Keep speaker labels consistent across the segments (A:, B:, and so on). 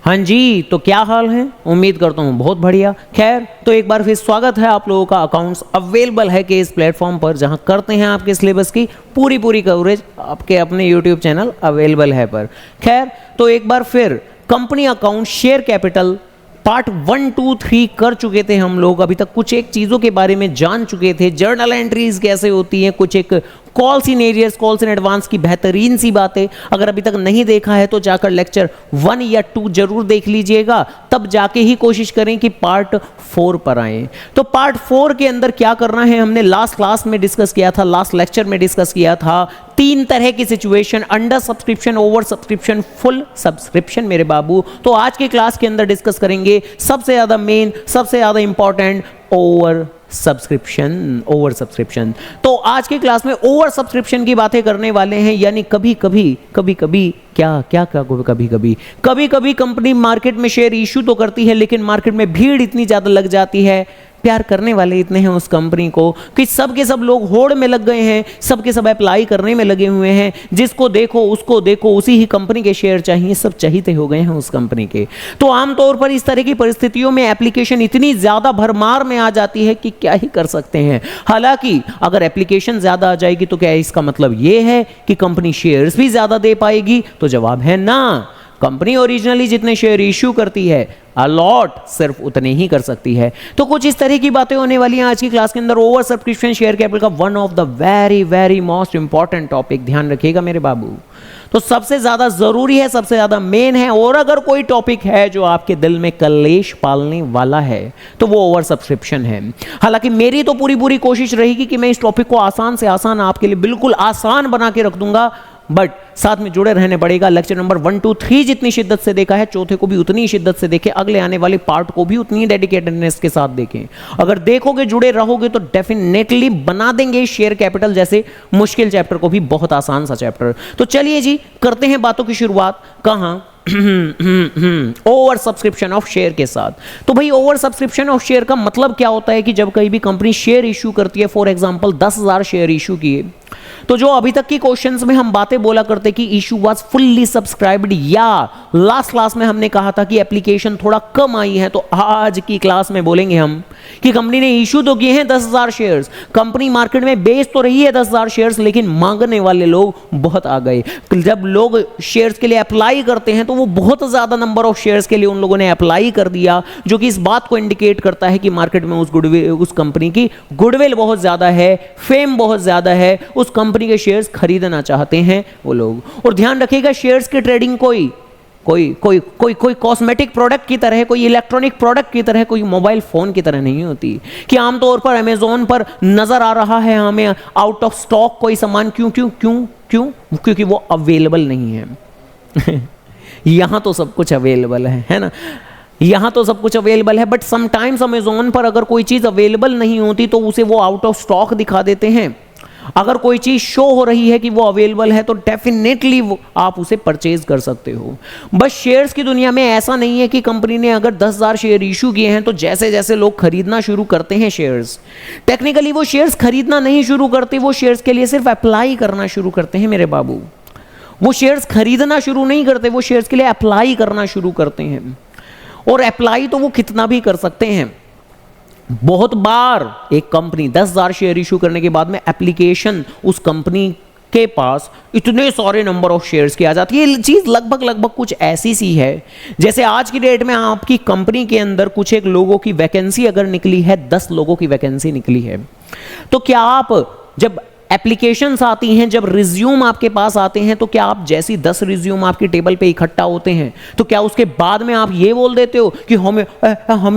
A: हाँ जी, तो क्या हाल है? उम्मीद करता हूँ बहुत बढ़िया। खैर, तो एक बार फिर स्वागत है आप लोगों का। अकाउंट्स अवेलेबल है कि इस प्लेटफॉर्म पर जहाँ करते हैं आपके सिलेबस की पूरी कवरेज आपके अपने यूट्यूब चैनल अवेलेबल है पर। खैर, तो एक बार फिर company account, share capital part 1, 2, 3 कर चुके थे हम लोग। अभी तक कुछ एक चीज़ों के बारे में जान चुके थे, जर्नल एंट्रीज कैसे होती हैं, कुछ एक calls in arrears, calls in advance की बेहतरीन सी बातें। अगर अभी तक नहीं देखा है तो जाकर लेक्चर 1 या 2 जरूर देख लीजिएगा, तब जाके ही कोशिश करें कि पार्ट 4 पर आए। तो पार्ट 4 के अंदर क्या करना है, हमने लास्ट क्लास में डिस्कस किया था, लास्ट लेक्चर में डिस्कस किया था 3 तरह की situation, under subscription, over subscription, full subscription मेरे बाबू। तो आज के क्लास के अंदर डिस्कस करेंगे सबसे ज्यादा मेन, सबसे ज्यादा इंपॉर्टेंट ओवर सब्सक्रिप्शन। तो आज की क्लास में ओवर सब्सक्रिप्शन की बातें करने वाले हैं। यानी कभी कभी कंपनी मार्केट में शेयर इशू तो करती है, लेकिन मार्केट में भीड़ इतनी ज्यादा लग जाती है, प्यार करने वाले इतने हैं उस कंपनी को कि सब के सब लोग होड़ में लग गए हैं, सब के सब अप्लाई करने में लगे हुए हैं। जिसको देखो उसको देखो उसी ही कंपनी के शेयर चाहिए, सब चाहते हो गए हैं उस कंपनी के। तो आमतौर पर इस तरह की परिस्थितियों में एप्लीकेशन इतनी ज्यादा भरमार में आ जाती है कि क्या ही कर सकते हैं। हालांकि अगर एप्लीकेशन ज्यादा आ जाएगी तो क्या इसका मतलब यह है कि कंपनी शेयर्स भी ज्यादा दे पाएगी? तो जवाब है ना। कंपनी ओरिजिनली जितने शेयर इश्यू करती है, अलॉट सिर्फ उतने ही कर सकती है। तो कुछ इस तरह की बातें होने वाली हैं आज की क्लास के अंदर। ओवर सब्सक्रिप्शन शेयर कैपिटल का one of the very most important topic, ध्यान रखिएगा मेरे बाबू। तो सबसे ज्यादा जरूरी है, सबसे ज्यादा मेन है। और अगर कोई टॉपिक है जो आपके दिल में कलेश पालने वाला है तो वो ओवर सब्सक्रिप्शन है। हालांकि मेरी तो पूरी कोशिश रहेगी कि मैं इस टॉपिक को आसान से आसान आपके लिए बिल्कुल आसान बना के रख दूंगा, बट साथ में जुड़े रहने पड़ेगा। लेक्चर नंबर 1, 2, 3 जितनी शिद्दत से देखा है, चौथे को भी उतनी शिद्दत से देखें, अगले आने वाले पार्ट को भी उतनी डेडिकेटेडनेस के साथ देखें। अगर देखोगे, जुड़े रहोगे तो डेफिनेटली बना देंगे शेयर कैपिटल जैसे मुश्किल चैप्टर को भी बहुत आसान सा चैप्टर। तो चलिए जी, करते हैं बातों की शुरुआत। कहां? ओवर सब्सक्रिप्शन ऑफ शेयर के साथ। तो भाई, ओवर सब्सक्रिप्शन ऑफ शेयर का मतलब क्या होता है कि जब कहीं भी कंपनी शेयर इशू करती है, फॉर एग्जांपल 10,000 शेयर इशू किए, तो जो अभी तक की क्वेश्चंस में हम बातें बोला करते कि इशू वाज फुल्ली सब्सक्राइब्ड, या लास्ट क्लास में हमने कहा था कि एप्लीकेशन थोड़ा कम आई है, तो आज की क्लास में बोलेंगे हम कि कंपनी ने इशू तो किए हैं 10,000 शेयर्स, कंपनी मार्केट में बेच तो रही है 10,000 शेयर्स, लेकिन मांगने वाले लोग बहुत आ गए। जब लोग शेयर्स के लिए अप्लाई करते हैं तो वो बहुत ज्यादा नंबर ऑफ शेयर्स के लिए उन लोगों ने अप्लाई कर दिया, जो कि इस बात को इंडिकेट करता है कि मार्केट में उस कंपनी की गुडविल बहुत ज्यादा है, फेम बहुत ज्यादा है, उस कंपनी के शेयर्स खरीदना चाहते हैं वो लोग। और ध्यान रखिएगा, शेयर्स की ट्रेडिंग कोई कॉस्मेटिक प्रोडक्ट की तरह, कोई इलेक्ट्रॉनिक प्रोडक्ट की तरह, कोई मोबाइल फोन की तरह नहीं होती कि आमतौर पर अमेज़न पर नजर आ रहा है हमें आउट ऑफ स्टॉक कोई सामान। क्योंकि वो अवेलेबल नहीं है। यहां तो सब कुछ अवेलेबल है ना, यहां तो सब कुछ अवेलेबल है, बट समटाइम्स अमेज़न पर अगर कोई चीज अवेलेबल नहीं होती तो उसे वो आउट ऑफ स्टॉक दिखा देते हैं। अगर कोई चीज शो हो रही है कि वो अवेलेबल है तो डेफिनेटली आप उसे परचेज कर सकते हो। बस शेयर्स की दुनिया में ऐसा नहीं है कि कंपनी ने अगर 10,000 शेयर इशू किए हैं तो जैसे जैसे लोग खरीदना शुरू करते हैं शेयर्स, टेक्निकली वो शेयर्स खरीदना नहीं शुरू करते, वो शेयर्स के लिए सिर्फ अप्लाई करना शुरू करते हैं मेरे बाबू। वो शेयर्स खरीदना शुरू नहीं करते, वो शेयर्स के लिए अप्लाई करना शुरू करते हैं। और अप्लाई तो वो कितना भी कर सकते हैं। बहुत बार एक कंपनी 10,000 शेयर इशू करने के बाद में एप्लीकेशन उस कंपनी के पास इतने सारे नंबर ऑफ शेयर्स की आ जाती है। ये चीज लगभग कुछ ऐसी सी है जैसे आज की डेट में आपकी कंपनी के अंदर कुछ एक लोगों की वैकेंसी अगर निकली है, 10 लोगों की वैकेंसी निकली है, तो क्या आप जब एप्लीकेशंस आती हैं, जब रिज्यूम आपके पास आते हैं, तो क्या आप जैसी 10 रिज्यूम आपकी टेबल पे इकट्ठा होते हैं तो क्या उसके बाद में आप ये बोल देते हो कि हमें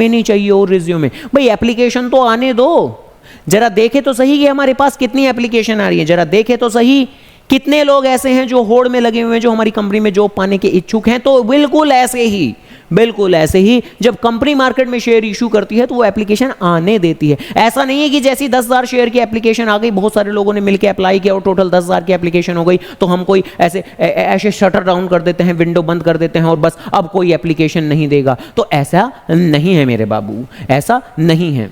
A: नहीं चाहिए और रिज्यूम है? भाई एप्लीकेशन तो आने दो, जरा देखे तो सही कि हमारे पास कितनी एप्लीकेशन आ रही है, जरा देखे तो सही कितने लोग ऐसे हैं जो होड़ में लगे हुए हैं, जो हमारी कंपनी में जॉब पाने के इच्छुक हैं। तो बिल्कुल ऐसे ही जब कंपनी मार्केट में शेयर इशू करती है तो वो एप्लीकेशन आने देती है। ऐसा नहीं है कि जैसी 10,000 शेयर की एप्लीकेशन आ गई, बहुत सारे लोगों ने मिलकर अप्लाई किया और टोटल 10,000 की एप्लीकेशन हो गई, तो हम कोई ऐसे शटर डाउन कर देते हैं, विंडो बंद कर देते हैं और बस अब कोई एप्लीकेशन नहीं देगा। तो ऐसा नहीं है मेरे बाबू, ऐसा नहीं है।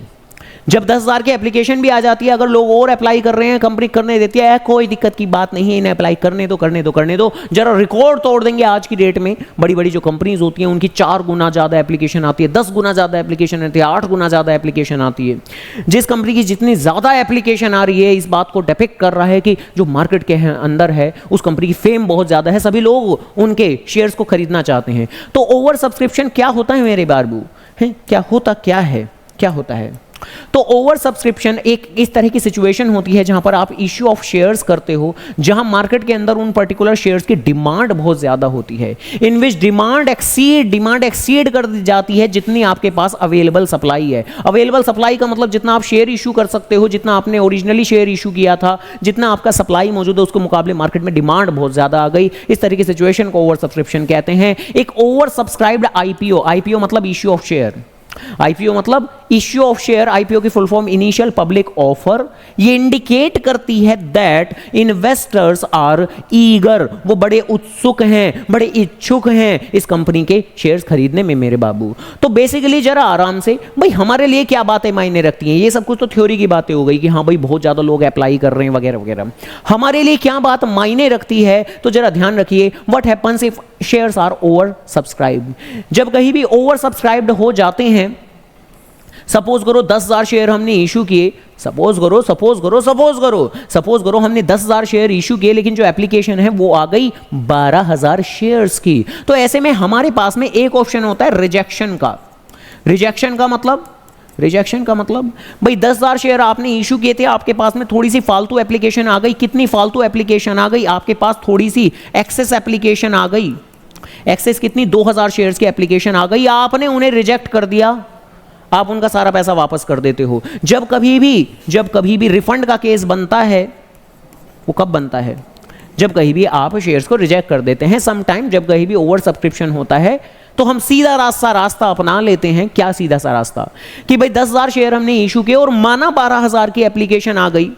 A: जब 10,000 की एप्लीकेशन भी आ जाती है, अगर लोग और अप्लाई कर रहे हैं, कंपनी करने देती है, कोई दिक्कत की बात नहीं है, इन्हें अप्लाई करने दो, जरा रिकॉर्ड तोड़ देंगे। आज की डेट में बड़ी बड़ी जो कंपनीज होती हैं उनकी 4 गुना ज्यादा एप्लीकेशन आती है, 10 गुना ज्यादा एप्लीकेशन आती है, 8 गुना ज्यादा एप्लीकेशन आती है। जिस कंपनी की जितनी ज्यादा एप्लीकेशन आ रही है, इस बात को डिपिक्ट कर रहा है कि जो मार्केट के अंदर है उस कंपनी की फेम बहुत ज्यादा है, सभी लोग उनके शेयर्स को खरीदना चाहते हैं। तो ओवर सब्सक्रिप्शन क्या होता है मेरे बाबू, है क्या होता है? तो ओवर सब्सक्रिप्शन एक इस तरह की सिचुएशन होती है जहां पर आप इश्यू ऑफ शेयर्स करते हो, जहां मार्केट के अंदर उन पर्टिकुलर शेयर्स की डिमांड बहुत ज्यादा होती है, इन विच डिमांड एक्सीड कर दी जाती है जितनी आपके पास अवेलेबल सप्लाई है। अवेलेबल सप्लाई का मतलब जितना आप शेयर इशू कर सकते हो, जितना आपने ओरिजिनली शेयर इशू किया था, जितना आपका सप्लाई मौजूद है, उसके मुकाबले मार्केट में डिमांड बहुत ज्यादा आ गई। इस तरह की सिचुएशन को ओवर सब्सक्रिप्शन कहते हैं। एक ओवर सब्सक्राइब्ड आईपीओ मतलब इश्यू ऑफ शेयर, आईपीओ मतलब इश्यू ऑफ शेयर, आईपीओ की full form initial public offer. ये इंडिकेट करती है दैट इन्वेस्टर्स आर ईगर, वो बड़े उत्सुक हैं, बड़े इच्छुक हैं इस कंपनी के शेयर्स खरीदने में मेरे बाबू। तो बेसिकली जरा आराम से भाई, हमारे लिए क्या बातें मायने रखती हैं? ये सब कुछ तो थ्योरी की बातें हो गई कि हाँ भाई बहुत ज्यादा लोग अप्लाई कर रहे हैं वगैरह वगैरह। हमारे लिए क्या बात मायने रखती है, तो जरा ध्यान रखिए। What happens if shares are over subscribed? जब कहीं भी ओवर सब्सक्राइब्ड हो जाते हैं, सपोज करो 10,000 शेयर हमने इशू किए, सपोज करो हमने 10,000 शेयर इशू किए, लेकिन जो एप्लीकेशन है वो आ गई 12,000 शेयर्स की। तो ऐसे में हमारे पास में एक ऑप्शन होता है रिजेक्शन का। रिजेक्शन का मतलब भाई 10,000 शेयर आपने इशू किए थे, आपके पास में थोड़ी सी फालतू एप्लीकेशन आ गई। कितनी फालतू एप्लीकेशन आ गई? आपके पास थोड़ी सी एक्सेस एप्लीकेशन आ गई। एक्सेस कितनी? 2,000 शेयर्स की एप्लीकेशन आ गई, आपने उन्हें रिजेक्ट कर दिया, आप उनका सारा पैसा वापस कर देते हो। जब कभी भी रिफंड का केस बनता है, वो कब बनता है? जब कहीं भी आप शेयर्स को रिजेक्ट कर देते हैं। सम टाइम जब कहीं भी ओवर सब्सक्रिप्शन होता है तो हम सीधा रास्ता अपना लेते हैं। क्या सीधा सा रास्ता? कि भाई 10,000 शेयर हमने इशू किए और माना 12,000 की एप्लीकेशन आ गई,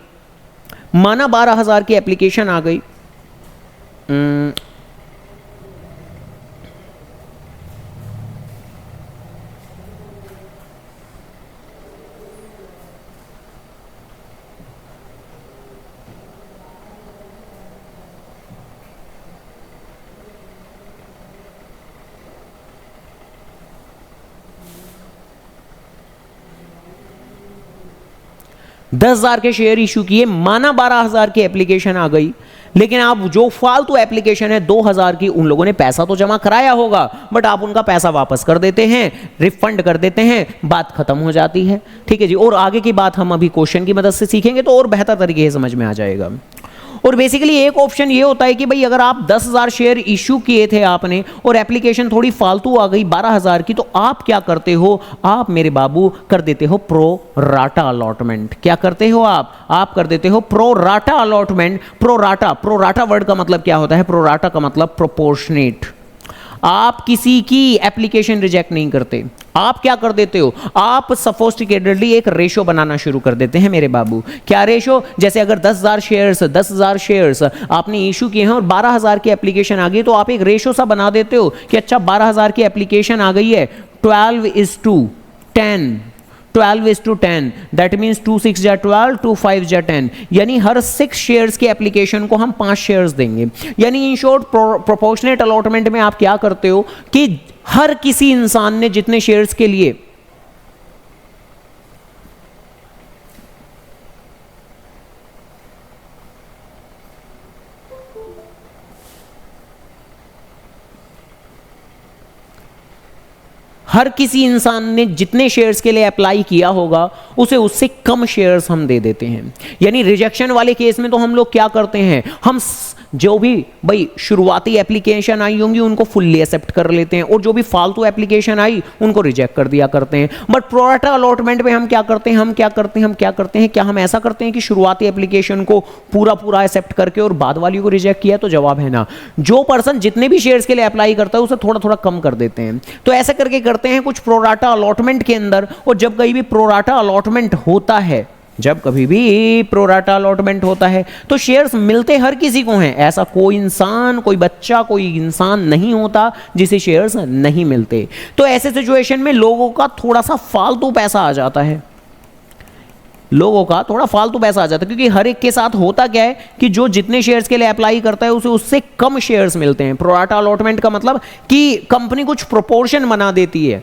A: 10,000 के शेयर इशू किए, माना 12,000 की एप्लीकेशन आ गई, लेकिन आप जो फालतू एप्लीकेशन है 2,000 की, उन लोगों ने पैसा तो जमा कराया होगा, बट आप उनका पैसा वापस कर देते हैं, रिफंड कर देते हैं, बात खत्म हो जाती है। ठीक है जी। और आगे की बात हम अभी क्वेश्चन की मदद से सीखेंगे तो और बेहतर तरीके से समझ में आ जाएगा। और बेसिकली एक ऑप्शन ये होता है कि भाई अगर आप 10,000 शेयर इशू किए थे आपने और एप्लीकेशन थोड़ी फालतू आ गई 12,000 की, तो आप क्या करते हो? आप मेरे बाबू कर देते हो प्रो राटा अलॉटमेंट। क्या करते हो आप कर देते हो pro rata allotment. Pro rata word का मतलब क्या होता है? प्रो राटा का मतलब प्रोपोर्शनेट। आप किसी की एप्लीकेशन रिजेक्ट नहीं करते, आप क्या कर देते हो? आप सोफिस्टिकेटेडली एक रेशो बनाना शुरू कर देते हैं मेरे बाबू। क्या रेशो? जैसे अगर 10,000 शेयर्स आपने इशू किए हैं और 12,000 की एप्लीकेशन आ गई, तो आप एक रेशो सा बना देते हो कि अच्छा 12,000 की एप्लीकेशन आ गई है, 12:10 दैट मीन्स 2 6 जा 12, 2 5 जा 10, यानी हर 6 शेयर्स की एप्लीकेशन को हम 5 शेयर्स देंगे। यानी इन शॉर्ट प्रोपोर्शनेट अलॉटमेंट में आप क्या करते हो कि हर किसी इंसान ने जितने शेयर्स के लिए जितने शेयर्स के लिए अप्लाई किया होगा, उसे उससे कम शेयर्स हम दे देते हैं। यानी रिजेक्शन वाले केस में तो हम लोग क्या करते हैं, हम जो भी भाई शुरुआती एप्लीकेशन आई होंगी उनको फुल्ली एक्सेप्ट कर लेते हैं, और जो भी फालतू एप्लीकेशन आई उनको रिजेक्ट कर दिया करते हैं। बट प्रो राटा अलॉटमेंट में हम क्या करते हैं, क्या हम ऐसा करते हैं कि शुरुआती एप्लीकेशन को पूरा एक्सेप्ट करके और बाद वाली को रिजेक्ट किया? तो जवाब है ना, जो पर्सन जितने भी शेयर्स के लिए अप्लाई करता है उसे थोड़ा कम कर देते हैं। तो ऐसा करके करते हैं कुछ प्रो राटा अलॉटमेंट के अंदर। और जब कहीं भी प्रो राटा अलॉटमेंट होता है, तो शेयर्स मिलते हर किसी को हैं। ऐसा कोई इंसान नहीं होता जिसे शेयर्स नहीं मिलते। तो ऐसे सिचुएशन में लोगों का थोड़ा सा फालतू पैसा आ जाता है। लोगों का थोड़ा फालतू पैसा आ जाता है, क्योंकि हर एक के साथ होता क्या है कि जो जितने शेयर्स के लिए अप्लाई करता है उसे उससे कम शेयर्स मिलते हैं। प्रोराटा अलॉटमेंट का मतलब कि कंपनी कुछ प्रोपोर्शन बना देती है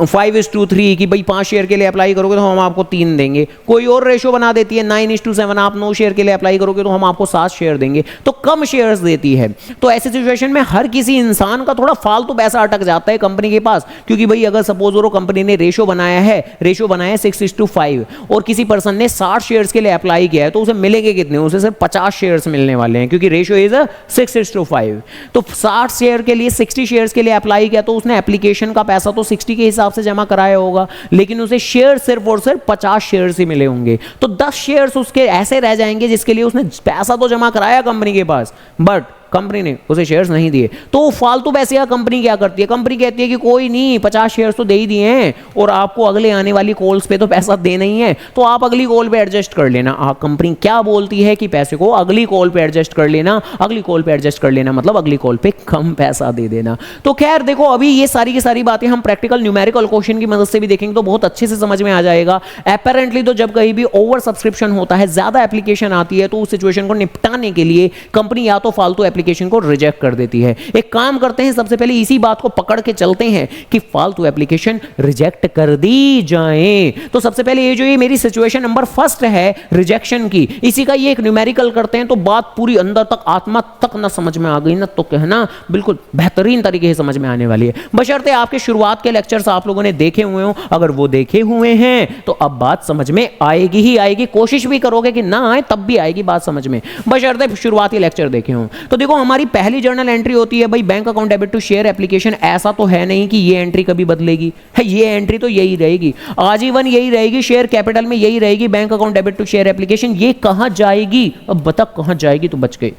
A: 5:3 कि भाई 5 शेयर के लिए अप्लाई करोगे तो हम आपको 3 देंगे। कोई और रेशो बना देती है 9:7, आप 9 शेयर के लिए अप्लाई करोगे तो हम आपको 7 शेयर देंगे, तो कम शेयर्स देती है। तो ऐसी सिचुएशन में हर किसी इंसान का थोड़ा फालतू पैसा अटक जाता है कंपनी के पास, क्योंकि भाई अगर सपोज करो कंपनी ने रेशो बनाया है 6:5 और किसी पर्सन ने 60 शेयर्स के लिए अप्लाई किया है, तो उसे मिलेंगे कितने? उसे सिर्फ 50 शेयर्स मिलने वाले हैं, क्योंकि रेशो इज 6:5। तो 60 शेयर के लिए 60 शेयर्स के लिए अप्लाई किया, तो उसने एप्लीकेशन का पैसा तो 60 के हिसाब से जमा कराया होगा, लेकिन उसे शेयर सिर्फ और सिर्फ 50 शेयर्स ही मिले होंगे। तो 10 शेयर्स उसके ऐसे रह जाएंगे जिसके लिए उसने पैसा तो जमा कराया कंपनी के पास, बट कंपनी ने उसे शेयर्स नहीं दिए। तो फालतू पैसे का कंपनी क्या करती है? कंपनी कहती है कि कोई नहीं, 50 शेयर्स तो दे ही दिए हैं और आपको अगले आने वाली कॉल्स पे तो पैसा देना ही है, तो आप अगली कॉल पे एडजस्ट कर लेना। कंपनी क्या बोलती है कि पैसे को अगली कॉल पे एडजस्ट कर लेना, अगली कॉल पे एडजस्ट कर लेना मतलब अगली कॉल पे कम पैसा दे देना। तो खैर देखो, अभी ये सारी की सारी बातें हम प्रैक्टिकल न्यूमेरिकल क्वेश्चन की मदद से भी देखेंगे तो बहुत अच्छे से समझ में आ जाएगा। अपेरेंटली तो जब कहीं भी ओवर सब्सक्रिप्शन होता है, ज्यादा एप्लीकेशन आती है, तो उस सिचुएशन को निपटाने के लिए कंपनी या तो फालतू एप्लीकेशन को रिजेक्ट कर देती है। एक काम करते हैं, सबसे पहले इसी बात को पकड़ के चलते हैं कि फालतू एप्लीकेशन रिजेक्ट कर दी जाए। तो सबसे पहले ये मेरी सिचुएशन नंबर फर्स्ट है रिजेक्शन की, इसी का ये एक न्यूमेरिकल करते हैं, तो बात पूरी अंदर तक आत्मा तक ना समझ में आ गई ना, तो कहना बिल्कुल बेहतरीन तरीके से समझ में आने वाली है। बशर्ते आपके शुरुआत के लेक्चर्स आप लोगों ने देखे हुए हो, अगर वो देखे हुए हैं तो अब बात समझ में आएगी ही आएगी। कोशिश भी करोगे कि ना आए तब भी आएगी बात समझ में, बशर्ते शुरुआती लेक्चर देखे हो। तो देखो, हमारी पहली जर्नल एंट्री होती है भाई bank account debit to share application. ऐसा तो है नहीं कि ये एंट्री कभी बदलेगी, है ये एंट्री तो यही रहेगी, आजीवन यही रहेगी, शेयर कैपिटल में यही रहेगी, bank account debit to share application. ये कहां जाएगी? अब बता कहां जाएगी, तो बच गई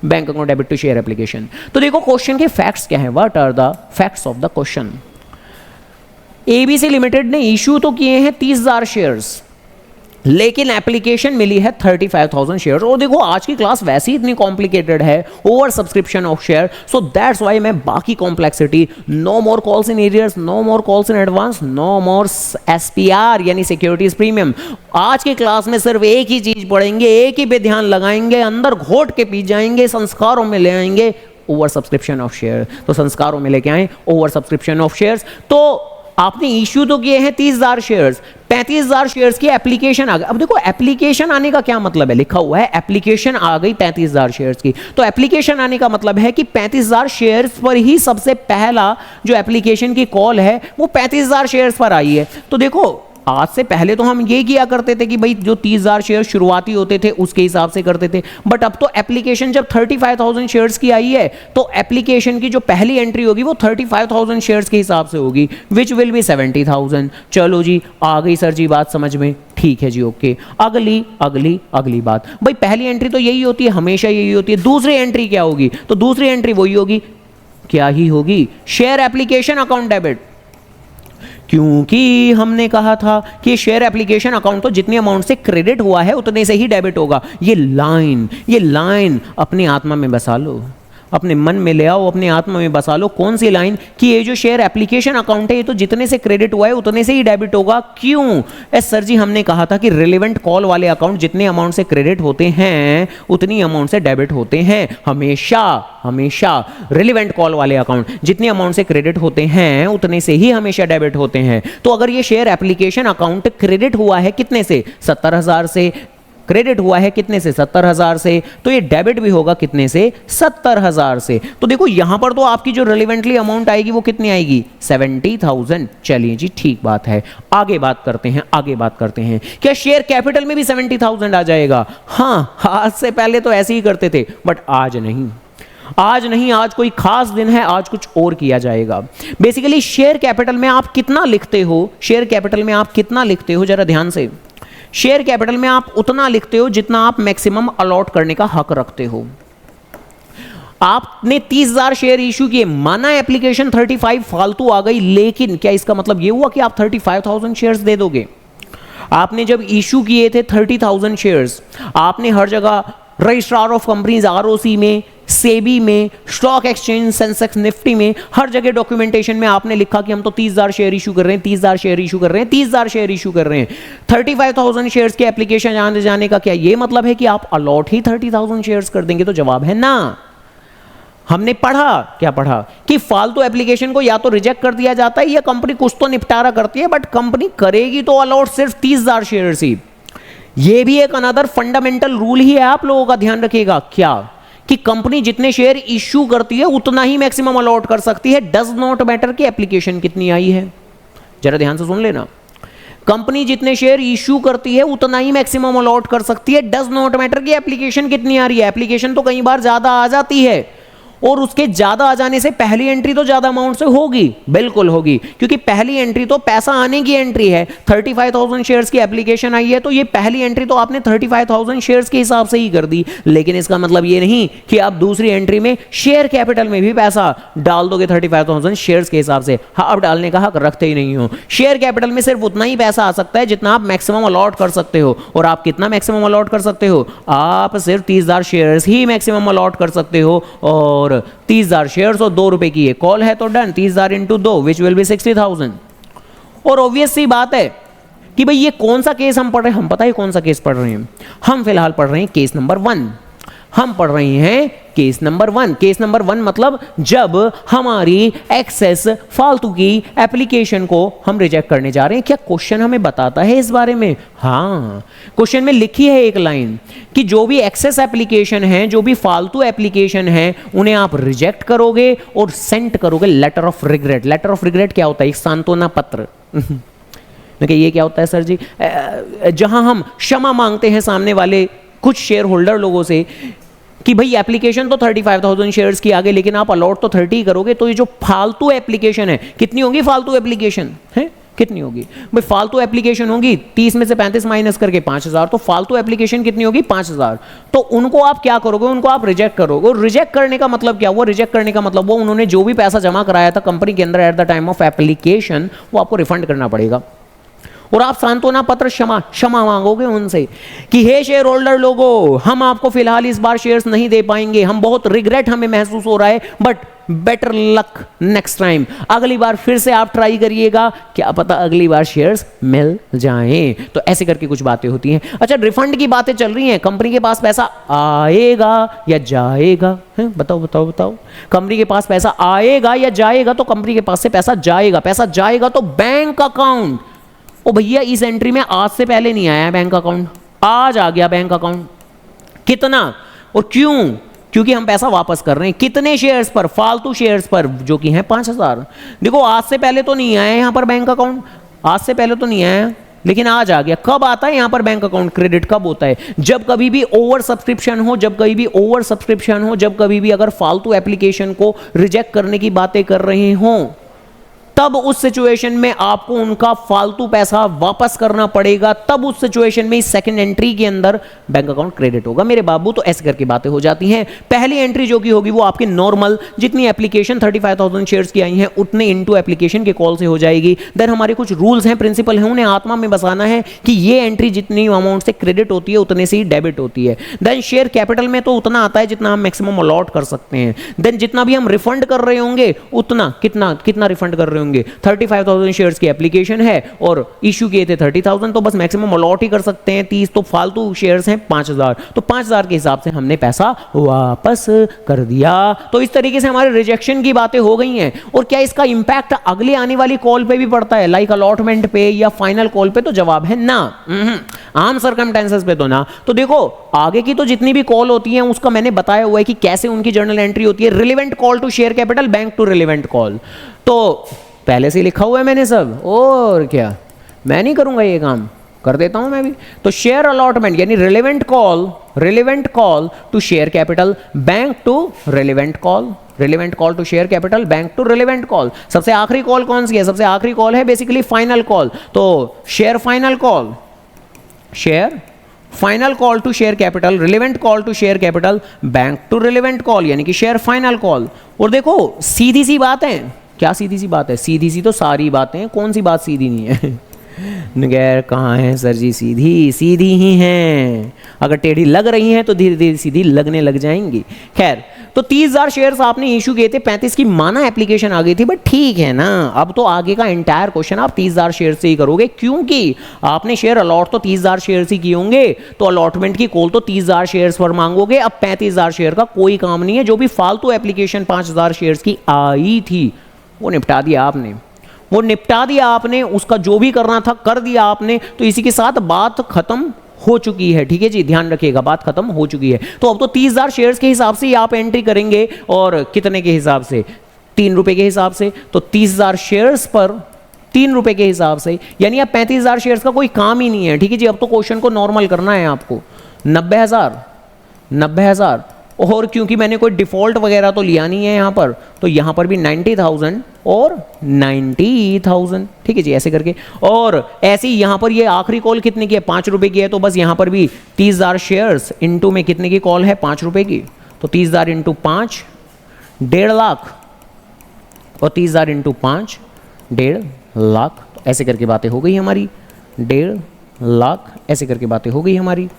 A: bank account debit to share application. तो देखो क्वेश्चन के फैक्ट्स क्या है, what are the facts of the question. ABC limited ने इशू तो किए हैं 30,000 शेयर्स, लेकिन एप्लीकेशन मिली है 35,000 शेयर। और देखो आज की क्लास वैसे ही इतनी कॉम्प्लिकेटेड है, over subscription of share, so that's why मैं बाकी complexity, no more calls in arrears, no more calls in advance, no more SPR यानी सिक्योरिटीज प्रीमियम। आज की क्लास में सिर्फ एक ही चीज पढ़ेंगे, एक ही पे ध्यान लगाएंगे, अंदर घोट के पी जाएंगे, संस्कारों में ले आएंगे ओवर सब्सक्रिप्शन ऑफ शेयर। तो संस्कारों में लेके आए ओवर सब्सक्रिप्शन ऑफ शेयर्स। तो आपने इश्यू तो किए हैं 30,000 शेयर्स, 35,000 शेयर्स की एप्लीकेशन आ गई। अब देखो एप्लीकेशन आने का क्या मतलब है, लिखा हुआ है एप्लीकेशन आ गई 35,000 शेयर्स की। तो एप्लीकेशन आने का मतलब है कि 35,000 शेयर्स पर ही सबसे पहला जो एप्लीकेशन की कॉल है वो 35,000 शेयर्स पर आई है। तो देखो आज से पहले तो हम ये किया करते थे कि भाई जो 30,000 शेयर शुरुआती होते थे उसके हिसाब से करते थे, बट अब तो एप्लीकेशन जब 35,000 शेयर्स की आई है तो एप्लीकेशन की जो पहली एंट्री होगी वो 35,000 शेयर्स के हिसाब से होगी, विच विल बी 70,000। चलो जी आ गई सर जी बात समझ में, ठीक है जी ओके। अगली अगली अगली बात, भाई पहली एंट्री तो यही होती है, हमेशा यही होती है। दूसरी एंट्री क्या होगी? तो दूसरी एंट्री वही होगी, क्या ही होगी, शेयर एप्लीकेशन अकाउंट डेबिट, क्योंकि हमने कहा था कि शेयर एप्लीकेशन अकाउंट तो जितनी अमाउंट से क्रेडिट हुआ है उतने से ही डेबिट होगा। ये लाइन अपनी आत्मा में बसा लो, अपने मन में ले आओ, अपने आत्मा में बसा लो। कौन सी लाइन? कि ये जो शेयर एप्लीकेशन अकाउंट है ये तो जितने से क्रेडिट हुआ है उतने से ही डेबिट होगा। क्यों? सर जी हमने कहा था कि रिलेवेंट कॉल वाले अकाउंट जितने अमाउंट से क्रेडिट होते हैं उतनी अमाउंट से डेबिट होते हैं, हमेशा रिलेवेंट कॉल वाले अकाउंट जितने अमाउंट से क्रेडिट होते हैं उतने से ही हमेशा डेबिट होते हैं। तो अगर ये शेयर एप्लीकेशन अकाउंट क्रेडिट हुआ है कितने से? 70,000 से, क्रेडिट हुआ है कितने से? 70,000 से, तो ये डेबिट भी होगा कितने से? 70,000 से। तो देखो यहां पर तो आपकी जो रिलेवेंटली अमाउंट आएगी वो कितनी आएगी? 70,000। चलिए जी ठीक बात है, आगे बात करते हैं। क्या शेयर कैपिटल में भी 70,000 आ जाएगा? हाँ, आज से पहले तो ऐसे ही करते थे, बट आज नहीं, आज कोई खास दिन है, आज कुछ और किया जाएगा। बेसिकली शेयर कैपिटल में आप कितना लिखते हो, जरा ध्यान से। शेयर कैपिटल में आप उतना लिखते हो जितना आप मैक्सिमम अलॉट करने का हक रखते हो। आपने 30,000 शेयर इशू किए, माना एप्लीकेशन 35 फालतू आ गई, लेकिन क्या इसका मतलब यह हुआ कि आप 35,000 शेयर्स दे दोगे? आपने जब इशू किए थे 30,000 शेयर्स, आपने हर जगह रजिस्ट्रार ऑफ कंपनीज ROC में सेबी में, स्टॉक एक्सचेंज, सेंसेक्स, निफ्टी में, हर जगह डॉक्यूमेंटेशन में आपने लिखा कि हम तो 30,000 शेयर इशू कर रहे हैं, 30,000 शेयर इशू कर रहे हैं, 30,000 शेयर इशू कर रहे हैं। 35,000 शेयर्स की एप्लीकेशन आने जाने का क्या ये मतलब है कि आप अलॉट ही 30,000 शेयर्स कर देंगे? तो जवाब है ना। हमने पढ़ा, क्या पढ़ा कि फालतू एप्लीकेशन को या तो रिजेक्ट कर दिया जाता है या कंपनी कुछ तो निपटारा करती है, बट कंपनी करेगी तो अलॉट सिर्फ 30,000 शेयर्स ही। ये भी एक अनदर फंडामेंटल रूल ही है, आप लोगों का ध्यान रखिएगा। क्या कि कंपनी जितने शेयर इश्यू करती है उतना ही मैक्सिमम अलॉट कर सकती है, डज नॉट मैटर कि एप्लीकेशन कितनी आई है। जरा ध्यान से सुन लेना, कंपनी जितने शेयर इश्यू करती है उतना ही मैक्सिमम अलॉट कर सकती है, डज नॉट मैटर कि एप्लीकेशन कितनी आ रही है। एप्लीकेशन तो कई बार ज्यादा आ जाती है और उसके ज्यादा आ जाने से पहली एंट्री तो ज्यादा अमाउंट से होगी, बिल्कुल होगी, क्योंकि पहली एंट्री तो पैसा आने की एंट्री है। 35,000 शेयर्स की एप्लीकेशन आई है तो ये पहली एंट्री तो आपने 35,000 शेयर्स के हिसाब से ही कर दी, लेकिन इसका मतलब ये नहीं कि आप दूसरी एंट्री में शेयर कैपिटल में भी पैसा डाल दोगे 35,000 शेयर्स के हिसाब से। हाँ, अब डालने का हक रखते ही नहीं हो। शेयर कैपिटल में सिर्फ उतना ही पैसा आ सकता है जितना आप मैक्सिमम अलॉट कर सकते हो, और आप कितना मैक्सिमम अलॉट कर सकते हो? आप सिर्फ 30,000 शेयर्स ही मैक्सिमम अलॉट कर सकते हो, और 30,000 शेयर्स और 2 रुपए की ये कॉल है तो done, 30,000 into 2 which will be 60,000। और ऑब्वियस सी बात है कि भाई ये कौन सा केस हम पढ़ रहे हैं, हम पता है कौन सा केस पढ़ रहे हैं। हम फिलहाल पढ़ रहे हैं केस नंबर 1। हम पढ़ रहे हैं केस नंबर 1। केस नंबर 1 मतलब जब हमारी एक्सेस फालतू की एप्लीकेशन को हम रिजेक्ट करने जा रहे हैं। क्या क्वेश्चन हमें बताता है इस बारे में? हाँ, क्वेश्चन में लिखी है एक लाइन कि जो भी एक्सेस एप्लीकेशन है, जो भी फालतू एप्लीकेशन है, उन्हें आप रिजेक्ट करोगे और सेंड करोगे letter of regret. Letter of regret क्या होता है? एक सांत्वना पत्र। ये क्या होता है सर जी? जहां हम क्षमा मांगते हैं सामने वाले कुछ शेयर होल्डर लोगों से कि भाई एप्लीकेशन तो 35,000 शेयर्स की आ गई, लेकिन आप अलॉट तो 30 करोगे, तो ये जो फालतू एप्लीकेशन है, कितनी होगी फालतू एप्लीकेशन है? कितनी होगी भाई? फालतू एप्लीकेशन होगी 30 में से 35 माइनस करके 5,000, तो फालतू एप्लीकेशन कितनी होगी? 5,000। तो उनको आप क्या करोगे? उनको आप रिजेक्ट करोगे। और रिजेक्ट करने का मतलब क्या? वो रिजेक्ट करने का मतलब वो उन्होंने जो भी पैसा जमा कराया था कंपनी के अंदर at the time of application, वो आपको रिफंड करना पड़ेगा। और आप सांत्वना पत्र क्षमा मांगोगे उनसे कि हे शेयर होल्डर लोगों, हम आपको फिलहाल इस बार शेयर्स नहीं दे पाएंगे, हम बहुत रिग्रेट हमें महसूस हो रहा है, but better luck next time. अगली बार फिर से आप ट्राई करिएगा, क्या पता अगली बार शेयर्स मिल जाएं। तो ऐसे करके कुछ बातें होती हैं। अच्छा, रिफंड की बातें चल रही हैं। कंपनी के पास पैसा आएगा या जाएगा? है, बताओ बताओ बताओ। कंपनी के पास पैसा आएगा या जाएगा? तो कंपनी के पास से पैसा जाएगा। पैसा जाएगा तो बैंक अकाउंट। ओ भैया, इस एंट्री में आज से पहले नहीं आया बैंक अकाउंट, आज आ गया बैंक अकाउंट। कितना और क्यों? क्योंकि हम पैसा वापस कर रहे हैं। कितने शेयर्स पर? फालतू शेयर्स पर, जो कि हैं 5,000। देखो, आज से पहले तो नहीं आया यहां पर बैंक अकाउंट, आज से पहले तो नहीं आया, लेकिन आज आ गया। कब आता है यहां पर बैंक अकाउंट क्रेडिट? कब होता है? जब कभी भी ओवर सब्सक्रिप्शन हो, जब कभी भी ओवर सब्सक्रिप्शन हो, जब कभी भी अगर फालतू एप्लीकेशन को रिजेक्ट करने की बातें कर रहे हों, तब उस सिचुएशन में आपको उनका फालतू पैसा वापस करना पड़ेगा। तब उस सिचुएशन में इस सेकंड एंट्री के अंदर बैंक अकाउंट क्रेडिट होगा मेरे बाबू। तो ऐसे करके बातें हो जाती हैं। पहली एंट्री जो की होगी वो आपकी नॉर्मल, जितनी एप्लीकेशन 35,000 शेयर्स की आई हैं उतने इनटू एप्लीकेशन के कॉल से हो जाएगी। देन हमारे कुछ रूल्स हैं, प्रिंसिपल हैं, उन्हें आत्मा में बसाना है कि ये एंट्री जितनी अमाउंट से क्रेडिट होती है उतने से ही डेबिट होती है। देन शेयर कैपिटल में तो उतना आता है जितना हम मैक्सिमम अलॉट कर सकते हैं। देन जितना भी हम रिफंड कर रहे होंगे उतना, कितना रिफंड कर रहे होंगे? 35,000 शेयर्स की एप्लीकेशन है और इश्यू किए थे 30,000, तो बस मैक्सिमम अलॉट ही कर सकते हैं 30, तो फालतू शेयर्स हैं 5,000, तो 5,000 के हिसाब से हमने पैसा वापस कर दिया। तो इस तरीके से हमारे रिजेक्शन की बातें हो गई हैं। और क्या इसका इंपैक्ट अगले आने वाली कॉल पे भी पड़ता है, लाइक अलॉटमेंट पे या फाइनल कॉल पे? तो जवाब है ना। आम सर्कमस्टेंसेस पे तो ना। तो देखो, आगे की तो जितनी भी कॉल होती हैं उसका मैंने बताया हुआ है कि कैसे उनकी जर्नल एंट्री होती है। Relevant call to share capital, bank to relevant call, तो पहले से लिखा हुआ है मैंने सब, और क्या, मैं नहीं करूंगा ये काम, कर देता हूं मैं भी। तो शेयर अलॉटमेंट यानी relevant call to share capital, bank to relevant call to share capital, bank to relevant call. सबसे आखिरी कॉल कौन सी है? सबसे आखिरी कॉल है बेसिकली फाइनल कॉल। तो share final call to share capital, relevant call to share capital, bank to relevant call यानी कि शेयर फाइनल कॉल। और देखो, सीधी सी बात है। क्या सीधी सी बात है? सीधी सी तो सारी बातें हैं, कौन सी बात सीधी नहीं है? गैर कहाँ है सर जी, सीधी सीधी ही हैं, अगर टेढ़ी लग रही हैं तो धीरे धीरे सीधी लगने लग जाएंगी। खैर, तो 30,000 शेयर्स आपने इशू किए थे, 35 की माना एप्लीकेशन आ गई थी, बट ठीक है ना, अब तो आगे का एंटायर क्वेश्चन आप 30,000 शेयर से ही करोगे, क्योंकि आपने शेयर अलॉट तो 30,000 शेयर ही किए होंगे, तो अलॉटमेंट की कॉल तो 30,000 शेयर्स पर मांगोगे। अब 35,000 शेयर का कोई काम नहीं है, जो भी फालतू एप्लीकेशन 5,000 शेयर्स की आई थी वो निपटा दिया आपने, वो निपटा दिया आपने, उसका जो भी करना था कर दिया आपने। तो इसी के साथ बात खत्म हो चुकी है, ठीक है जी, ध्यान रखिएगा, बात खत्म हो चुकी है। तो अब तो 30,000 शेयर्स के हिसाब से ही आप एंट्री करेंगे, और कितने के हिसाब से, 3 रुपए के हिसाब से। तो 30,000 शेयर्स पर 3 रुपए के हिसाब से, यानी अब 35,000 शेयर्स का कोई काम ही नहीं है, ठीक है जी। अब तो क्वेश्चन को नॉर्मल करना है आपको। 90,000 और क्योंकि मैंने कोई डिफॉल्ट वगैरह तो लिया नहीं है यहाँ पर, तो यहाँ पर भी 90,000 और 90,000, ठीक है जी, ऐसे करके। और ऐसे ही यहाँ पर ये आखिरी कॉल कितने की है, 5 रुपए की है, तो बस यहाँ पर भी 30,000 शेयर्स इनटू में कितने की कॉल है, 5 रुपए की, तो 30,000 इंटू 5 1.5 लाख, और 30,000 इंटू 5 1.5 लाख, तो ऐसे करके बातें हो गई हमारी, 1.5 लाख, ऐसे करके बातें हो गई हमारी,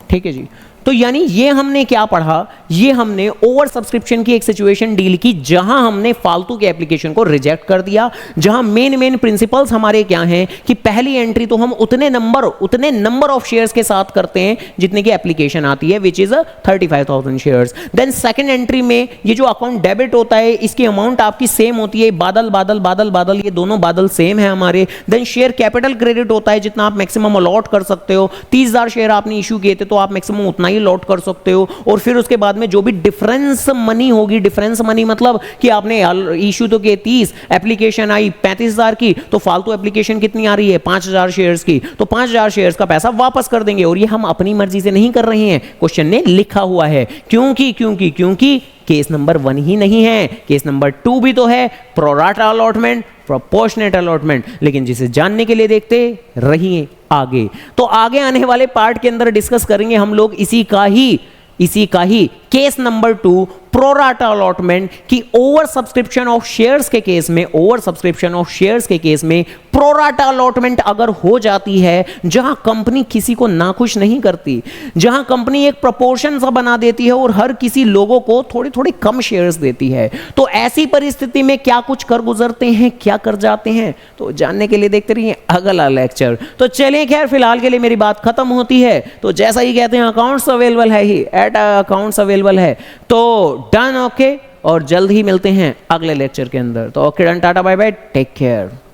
A: ठीक है जी। तो यानी ये हमने क्या पढ़ा, ये हमने ओवर सब्सक्रिप्शन की एक सिचुएशन डील की, जहां हमने फालतू के एप्लीकेशन को रिजेक्ट कर दिया, जहां मेन प्रिंसिपल्स हमारे क्या हैं कि पहली एंट्री तो हम उतने नंबर ऑफ शेयर्स के साथ करते हैं जितने की एप्लीकेशन आती है, which is 35,000 shares. Then second entry में ये जो अकाउंट डेबिट होता है, इसकी अमाउंट आपकी सेम होती है, बादल बादल बादल बादल, ये दोनों बादल सेम है हमारे। देन शेयर कैपिटल क्रेडिट होता है, जितना आप मैक्सिमम अलॉट कर सकते हो, 30,000 शेयर आपने इशू किए थे तो आप मैक्सिमम उतना ही लॉट कर सकते हो। और फिर उसके बाद में जो भी डिफरेंस मनी होगी, डिफरेंस मनी मतलब कि आपने इशू तो किए 30, एप्लीकेशन आई 35,000 की, तो फालतू एप्लीकेशन कितनी आ रही है, 5,000 शेयर्स की, तो 5,000 शेयर्स का पैसा वापस कर देंगे। और ये हम अपनी मर्जी से नहीं कर रहे हैं, क्वेश्चन ने लिखा हुआ है, क्योंकि केस नंबर 1 ही नहीं है, केस नंबर 2 भी तो है, प्रोराटा अलॉटमेंट, प्रोपोर्शनेट अलॉटमेंट। लेकिन जिसे जानने के लिए देखते रहिए आगे। तो आगे आने वाले पार्ट के अंदर डिस्कस करेंगे हम लोग इसी का ही केस नंबर 2, प्रोराटा अलॉटमेंट, की ओवर सब्सक्रिप्शन ऑफ शेयर्स के केस में प्रोराटा अलॉटमेंट अगर हो जाती है, जहां कंपनी किसी को नाखुश नहीं करती, जहां कंपनी एक प्रोपोर्शन सा बना देती है और हर किसी लोगों को थोड़ी थोड़ी कम शेयर्स देती है, तो ऐसी परिस्थिति में क्या कुछ कर गुजरते हैं, क्या कर जाते हैं, तो जानने के लिए देखते रहिए अगला लेक्चर। तो चलिए, खैर फिलहाल के लिए मेरी बात खत्म होती है। तो जैसा ही कहते हैं अकाउंट्स अवेलेबल है ही, अकाउंट्स अवेलेबल है, तो डन, ओके। और जल्द ही मिलते हैं अगले लेक्चर के अंदर। तो okay done, tata bye bye, take care.